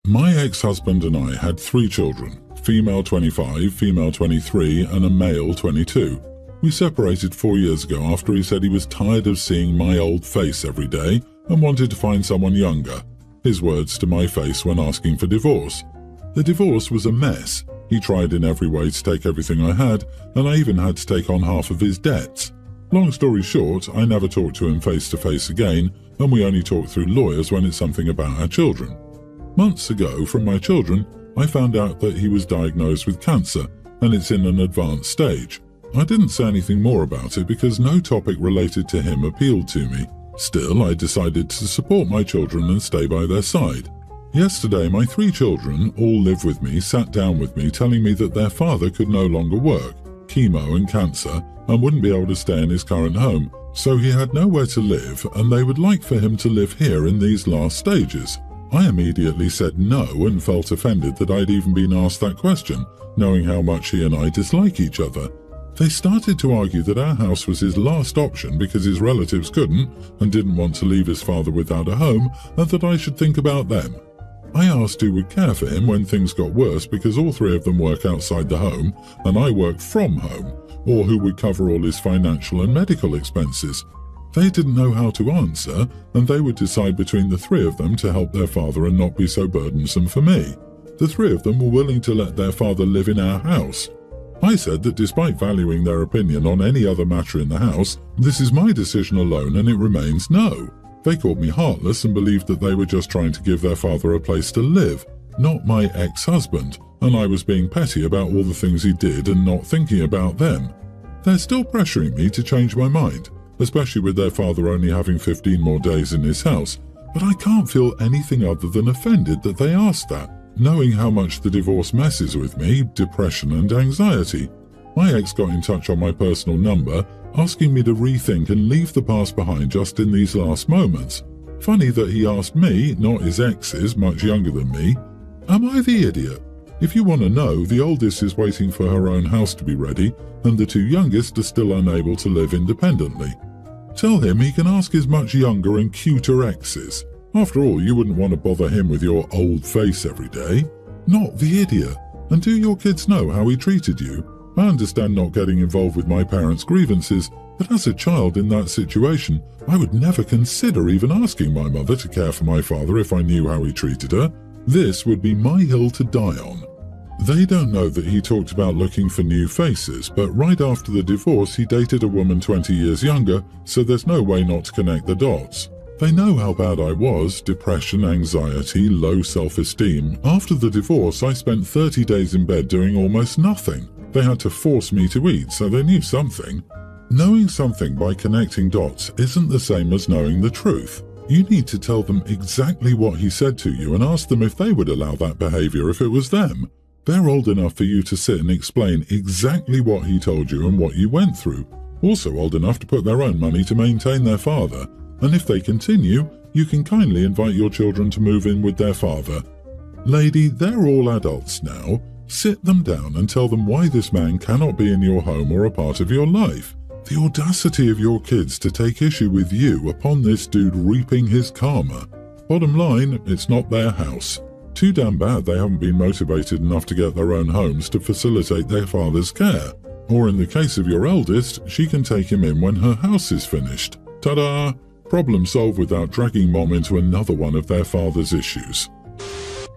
My ex-husband and I had 3 children, female 25, female 23, and a male 22. We separated 4 years ago after he said he was tired of seeing my old face every day and wanted to find someone younger. His words to my face when asking for divorce. The divorce was a mess. He tried in every way to take everything I had, and I even had to take on half of his debts. Long story short, I never talked to him face to face again, and we only talk through lawyers when it's something about our children. Months ago, from my children, I found out that he was diagnosed with cancer, and it's in an advanced stage. I didn't say anything more about it because no topic related to him appealed to me. Still, I decided to support my children and stay by their side. Yesterday, my 3 children, all live with me, sat down with me telling me that their father could no longer work, chemo and cancer, and wouldn't be able to stay in his current home, so he had nowhere to live and they would like for him to live here in these last stages. I immediately said no and felt offended that I'd even been asked that question, knowing how much he and I dislike each other. They started to argue that our house was his last option because his relatives couldn't and didn't want to leave his father without a home, and that I should think about them. I asked who would care for him when things got worse because all 3 of them work outside the home and I work from home, or who would cover all his financial and medical expenses. They didn't know how to answer, and they would decide between the 3 of them to help their father and not be so burdensome for me. The 3 of them were willing to let their father live in our house. I said that despite valuing their opinion on any other matter in the house, this is my decision alone and it remains no. They called me heartless and believed that they were just trying to give their father a place to live, not my ex-husband, and I was being petty about all the things he did and not thinking about them. They're still pressuring me to change my mind, especially with their father only having 15 more days in his house, but I can't feel anything other than offended that they asked that, knowing how much the divorce messes with me, depression and anxiety. My ex got in touch on my personal number, asking me to rethink and leave the past behind just in these last moments. Funny that he asked me, not his exes, much younger than me. Am I the idiot? If you want to know, the oldest is waiting for her own house to be ready, and the 2 youngest are still unable to live independently. Tell him he can ask his much younger and cuter exes. After all, you wouldn't want to bother him with your old face every day. Not the idiot. And do your kids know how he treated you? I understand not getting involved with my parents' grievances, but as a child in that situation, I would never consider even asking my mother to care for my father if I knew how he treated her. This would be my hill to die on. They don't know that he talked about looking for new faces, but right after the divorce he dated a woman 20 years younger, so there's no way not to connect the dots. They know how bad I was, depression, anxiety, low self-esteem. After the divorce I spent 30 days in bed doing almost nothing. They had to force me to eat, so they knew something. Knowing something by connecting dots isn't the same as knowing the truth. You need to tell them exactly what he said to you and ask them if they would allow that behavior if it was them. They're old enough for you to sit and explain exactly what he told you and what you went through. Also old enough to put their own money to maintain their father. And if they continue, you can kindly invite your children to move in with their father. Lady, they're all adults now. Sit them down and tell them why this man cannot be in your home or a part of your life. The audacity of your kids to take issue with you upon this dude reaping his karma. Bottom line, it's not their house. Too damn bad they haven't been motivated enough to get their own homes to facilitate their father's care. Or in the case of your eldest, she can take him in when her house is finished. Ta-da! Problem solved without dragging mom into another one of their father's issues.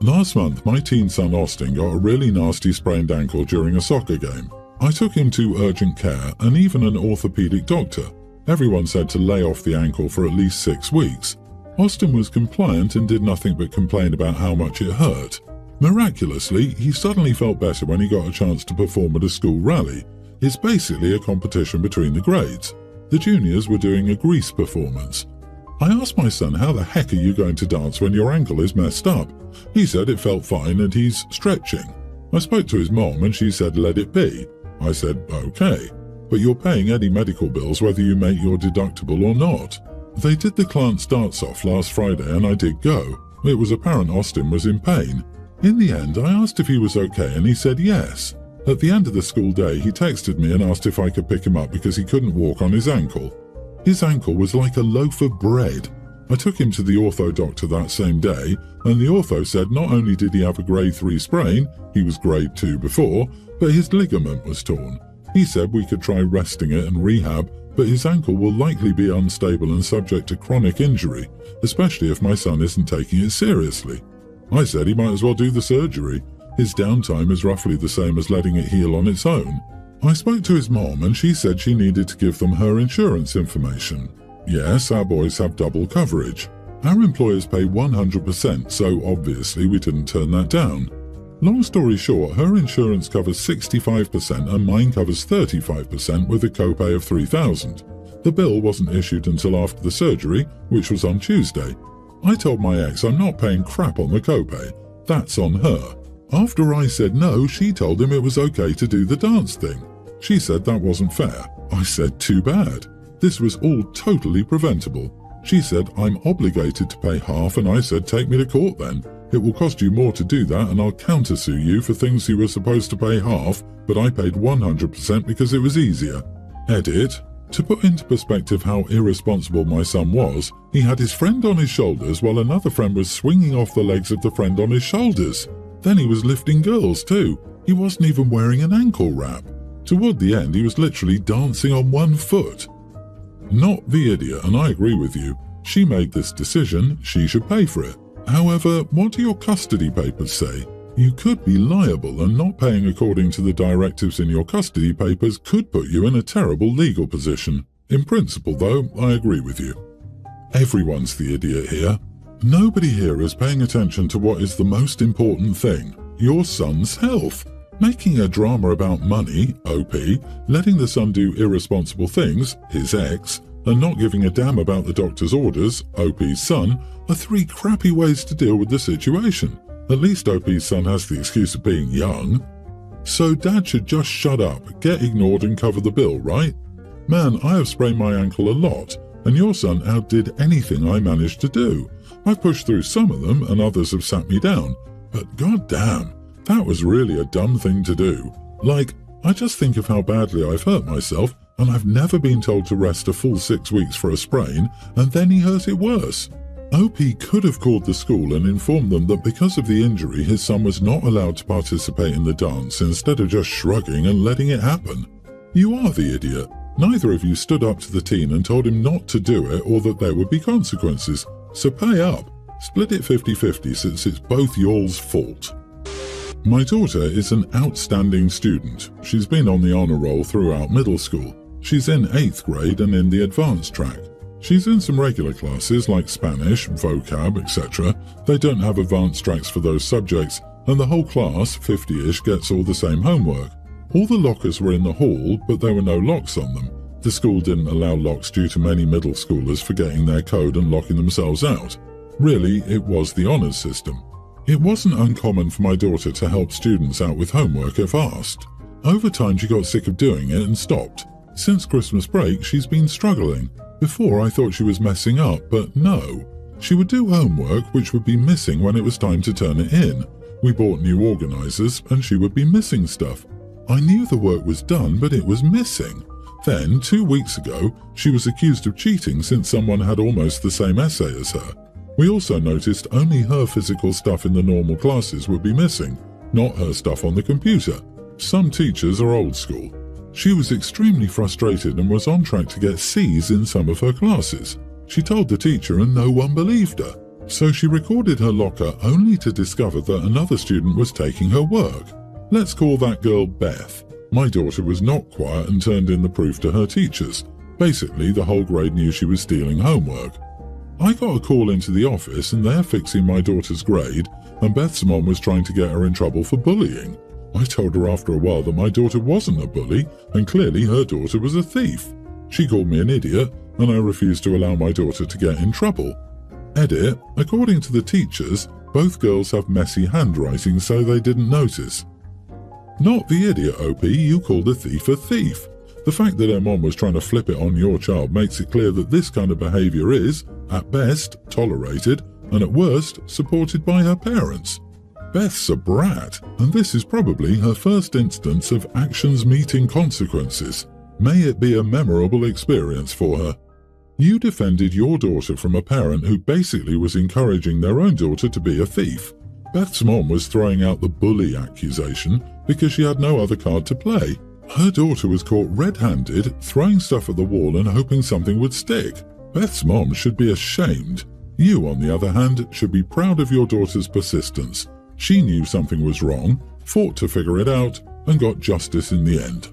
Last month, my teen son Austin got a really nasty sprained ankle during a soccer game. I took him to urgent care and even an orthopedic doctor. Everyone said to lay off the ankle for at least 6 weeks. Austin was compliant and did nothing but complain about how much it hurt. Miraculously, he suddenly felt better when he got a chance to perform at a school rally. It's basically a competition between the grades. The juniors were doing a grease performance. I asked my son, how the heck are you going to dance when your ankle is messed up? He said it felt fine and he's stretching. I spoke to his mom and she said let it be. I said okay, but you're paying any medical bills whether you make your deductible or not. They did the Clant starts off last Friday and I did go. It was apparent Austin was in pain. In the end I asked if he was okay and he said yes. At the end of the school day he texted me and asked if I could pick him up because he couldn't walk on his ankle. His ankle was like a loaf of bread. I took him to the ortho doctor that same day, and the ortho said not only did he have a grade 3 sprain, he was grade 2 before, but his ligament was torn. He said we could try resting it and rehab, but his ankle will likely be unstable and subject to chronic injury, especially if my son isn't taking it seriously. I said he might as well do the surgery. His downtime is roughly the same as letting it heal on its own. I spoke to his mom and she said she needed to give them her insurance information. Yes, our boys have double coverage. Our employers pay 100%, so obviously we didn't turn that down. Long story short, her insurance covers 65% and mine covers 35% with a copay of $3,000. The bill wasn't issued until after the surgery, which was on Tuesday. I told my ex I'm not paying crap on the copay. That's on her. After I said no, she told him it was okay to do the dance thing. She said that wasn't fair. I said too bad. This was all totally preventable. She said I'm obligated to pay half, and I said take me to court then. It will cost you more to do that and I'll countersue you for things you were supposed to pay half, but I paid 100% because it was easier. Edit. To put into perspective how irresponsible my son was, he had his friend on his shoulders while another friend was swinging off the legs of the friend on his shoulders. Then he was lifting girls too. He wasn't even wearing an ankle wrap. Toward the end, he was literally dancing on one foot. Not the idiot, and I agree with you. She made this decision, she should pay for it. However, what do your custody papers say? You could be liable, and not paying according to the directives in your custody papers could put you in a terrible legal position. In principle, though, I agree with you. Everyone's the idiot here. Nobody here is paying attention to what is the most important thing, your son's health. Making a drama about money, OP, letting the son do irresponsible things, his ex, and not giving a damn about the doctor's orders, OP's son, are 3 crappy ways to deal with the situation. At least OP's son has the excuse of being young. So dad should just shut up, get ignored and cover the bill, right? Man, I have sprained my ankle a lot, and your son outdid anything I managed to do. I've pushed through some of them and others have sat me down, but goddamn, that was really a dumb thing to do. Like, I just think of how badly I've hurt myself, and I've never been told to rest a full 6 weeks for a sprain, and then he hurt it worse. OP could have called the school and informed them that because of the injury his son was not allowed to participate in the dance instead of just shrugging and letting it happen. You are the idiot. Neither of you stood up to the teen and told him not to do it or that there would be consequences. So pay up. Split it 50-50 since it's both y'all's fault. My daughter is an outstanding student. She's been on the honor roll throughout middle school. She's in 8th grade and in the advanced track. She's in some regular classes like Spanish, vocab, etc. They don't have advanced tracks for those subjects, and the whole class, 50-ish, gets all the same homework. All the lockers were in the hall, but there were no locks on them. The school didn't allow locks due to many middle schoolers forgetting their code and locking themselves out. Really, it was the honours system. It wasn't uncommon for my daughter to help students out with homework if asked. Over time she got sick of doing it and stopped. Since Christmas break she's been struggling. Before I thought she was messing up, but no. She would do homework which would be missing when it was time to turn it in. We bought new organisers and she would be missing stuff. I knew the work was done, but it was missing. Then, 2 weeks ago, she was accused of cheating since someone had almost the same essay as her. We also noticed only her physical stuff in the normal classes would be missing, not her stuff on the computer. Some teachers are old school. She was extremely frustrated and was on track to get C's in some of her classes. She told the teacher and no one believed her. So she recorded her locker only to discover that another student was taking her work. Let's call that girl Beth. My daughter was not quiet and turned in the proof to her teachers. Basically, the whole grade knew she was stealing homework. I got a call into the office and they're fixing my daughter's grade, and Beth's mom was trying to get her in trouble for bullying. I told her after a while that my daughter wasn't a bully, and clearly her daughter was a thief. She called me an idiot, and I refused to allow my daughter to get in trouble. Edit, according to the teachers, both girls have messy handwriting, so they didn't notice. Not the idiot, OP, you called a thief a thief. The fact that her mom was trying to flip it on your child makes it clear that this kind of behaviour is, at best, tolerated, and at worst, supported by her parents. Beth's a brat, and this is probably her first instance of actions meeting consequences. May it be a memorable experience for her. You defended your daughter from a parent who basically was encouraging their own daughter to be a thief. Beth's mom was throwing out the bully accusation because she had no other card to play. Her daughter was caught red-handed, throwing stuff at the wall and hoping something would stick. Beth's mom should be ashamed. You, on the other hand, should be proud of your daughter's persistence. She knew something was wrong, fought to figure it out, and got justice in the end.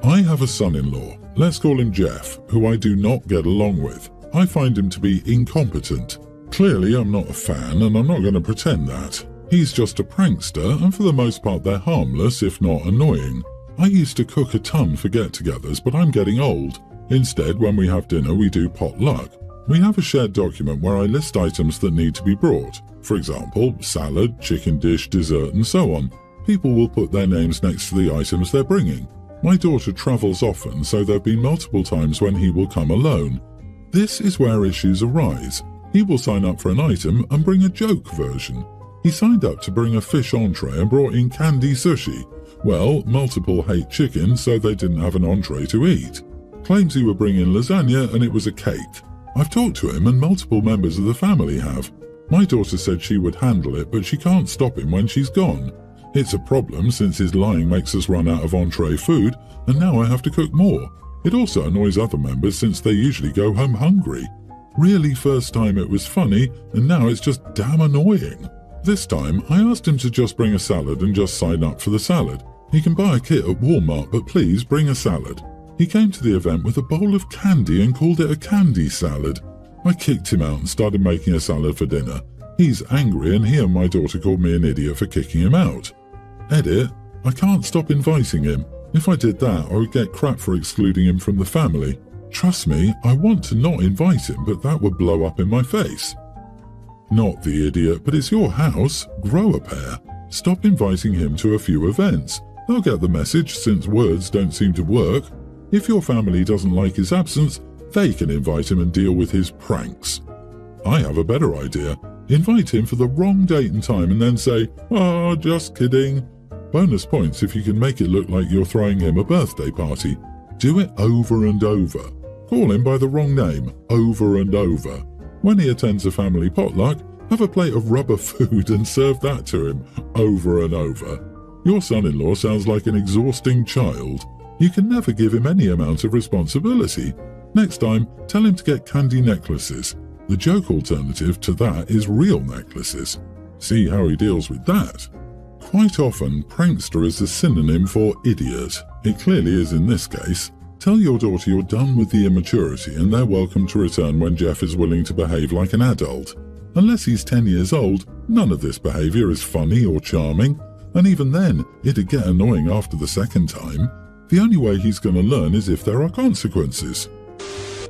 I have a son-in-law, let's call him Jeff, who I do not get along with. I find him to be incompetent. Clearly, I'm not a fan, and I'm not going to pretend that. He's just a prankster, and for the most part they're harmless, if not annoying. I used to cook a ton for get-togethers, but I'm getting old. Instead, when we have dinner, we do potluck. We have a shared document where I list items that need to be brought. For example, salad, chicken dish, dessert, and so on. People will put their names next to the items they're bringing. My daughter travels often, so there have been multiple times when he will come alone. This is where issues arise. He will sign up for an item and bring a joke version. He signed up to bring a fish entree and brought in candy sushi. Well, multiple hate chicken, so they didn't have an entree to eat. Claims he would bring in lasagna and it was a cake. I've talked to him and multiple members of the family have. My daughter said she would handle it, but she can't stop him when she's gone. It's a problem since his lying makes us run out of entree food, and now I have to cook more. It also annoys other members since they usually go home hungry. Really, first time it was funny, and now it's just damn annoying. This time, I asked him to just bring a salad and just sign up for the salad. He can buy a kit at Walmart, but please bring a salad. He came to the event with a bowl of candy and called it a candy salad. I kicked him out and started making a salad for dinner. He's angry and he and my daughter called me an idiot for kicking him out. Edit, I can't stop inviting him. If I did that, I would get crap for excluding him from the family. Trust me, I want to not invite him, but that would blow up in my face. Not the idiot, but it's your house. Grow a pair. Stop inviting him to a few events. They'll get the message since words don't seem to work. If your family doesn't like his absence, they can invite him and deal with his pranks. I have a better idea. Invite him for the wrong date and time and then say, "Oh, just kidding." Bonus points if you can make it look like you're throwing him a birthday party. Do it over and over. Call him by the wrong name, over and over. When he attends a family potluck, have a plate of rubber food and serve that to him, over and over. Your son-in-law sounds like an exhausting child. You can never give him any amount of responsibility. Next time, tell him to get candy necklaces. The joke alternative to that is real necklaces. See how he deals with that. Quite often, prankster is a synonym for idiot. It clearly is in this case. Tell your daughter you're done with the immaturity and they're welcome to return when Jeff is willing to behave like an adult. Unless he's 10 years old, none of this behavior is funny or charming, and even then, it'd get annoying after the second time. The only way he's going to learn is if there are consequences.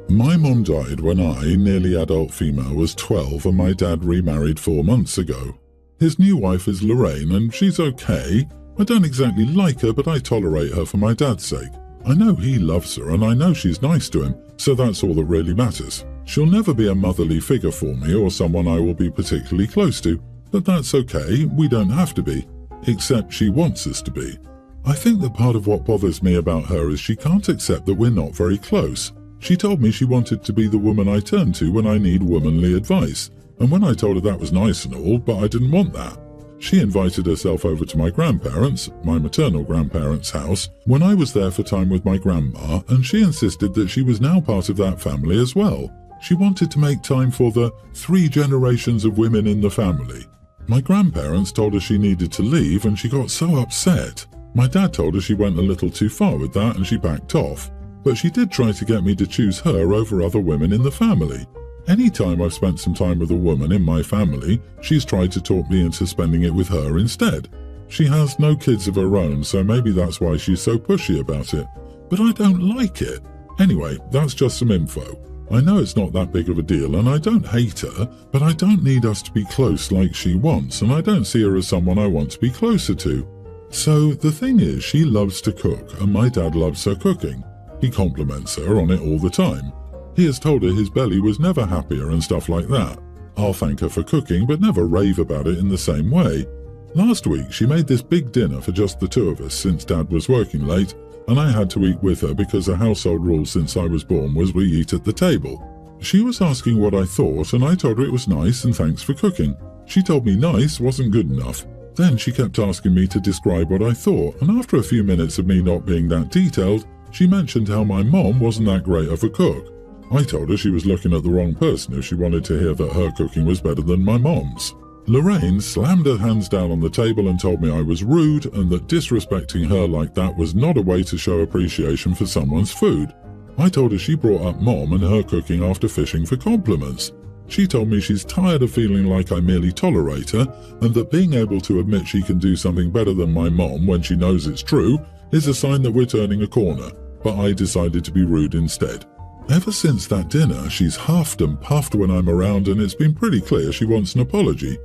My mom died when I, nearly adult female, was 12 and my dad remarried 4 months ago. His new wife is Lorraine and she's okay. I don't exactly like her, but I tolerate her for my dad's sake. I know he loves her and I know she's nice to him, so that's all that really matters. She'll never be a motherly figure for me or someone I will be particularly close to, but that's okay, we don't have to be. Except she wants us to be. I think that part of what bothers me about her is she can't accept that we're not very close. She told me she wanted to be the woman I turn to when I need womanly advice, and when I told her that was nice and all, but I didn't want that. She invited herself over to my grandparents', my maternal grandparents' house, when I was there for time with my grandma, and she insisted that she was now part of that family as well. She wanted to make time for the 3 generations of women in the family. My grandparents told her she needed to leave and she got so upset. My dad told her she went a little too far with that and she backed off. But she did try to get me to choose her over other women in the family. Any time I've spent some time with a woman in my family, she's tried to talk me into spending it with her instead. She has no kids of her own, so maybe that's why she's so pushy about it. But I don't like it. Anyway, that's just some info. I know it's not that big of a deal and I don't hate her, but I don't need us to be close like she wants and I don't see her as someone I want to be closer to. So the thing is, she loves to cook and my dad loves her cooking. He compliments her on it all the time. He has told her his belly was never happier and stuff like that. I'll thank her for cooking but never rave about it in the same way. Last week she made this big dinner for just the 2 of us since Dad was working late and I had to eat with her because a household rule since I was born was we eat at the table. She was asking what I thought, and I told her it was nice and thanks for cooking. She told me nice wasn't good enough. Then she kept asking me to describe what I thought, and after a few minutes of me not being that detailed, she mentioned how my mom wasn't that great of a cook. I told her she was looking at the wrong person if she wanted to hear that her cooking was better than my mom's. Lorraine slammed her hands down on the table and told me I was rude and that disrespecting her like that was not a way to show appreciation for someone's food. I told her she brought up Mom and her cooking after fishing for compliments. She told me she's tired of feeling like I merely tolerate her and that being able to admit she can do something better than my mom when she knows it's true is a sign that we're turning a corner, but I decided to be rude instead. Ever since that dinner, she's huffed and puffed when I'm around, and it's been pretty clear she wants an apology.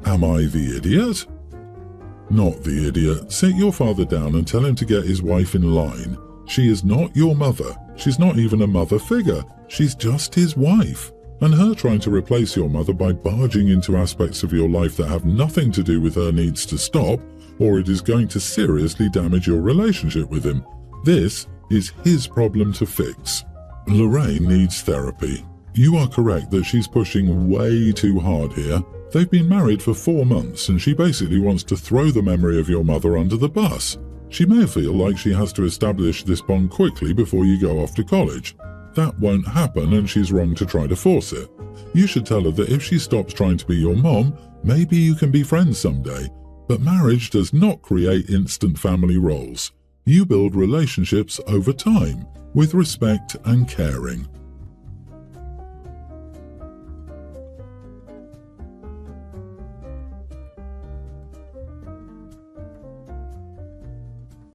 Am I the idiot? Not the idiot. Sit your father down and tell him to get his wife in line. She is not your mother. She's not even a mother figure. She's just his wife. And her trying to replace your mother by barging into aspects of your life that have nothing to do with her needs to stop, or it is going to seriously damage your relationship with him. This is his problem to fix. Lorraine needs therapy. You are correct that she's pushing way too hard here. They've been married for 4 months and she basically wants to throw the memory of your mother under the bus. She may feel like she has to establish this bond quickly before you go off to college. That won't happen and she's wrong to try to force it. You should tell her that if she stops trying to be your mom, maybe you can be friends someday. But marriage does not create instant family roles. You build relationships over time, with respect and caring.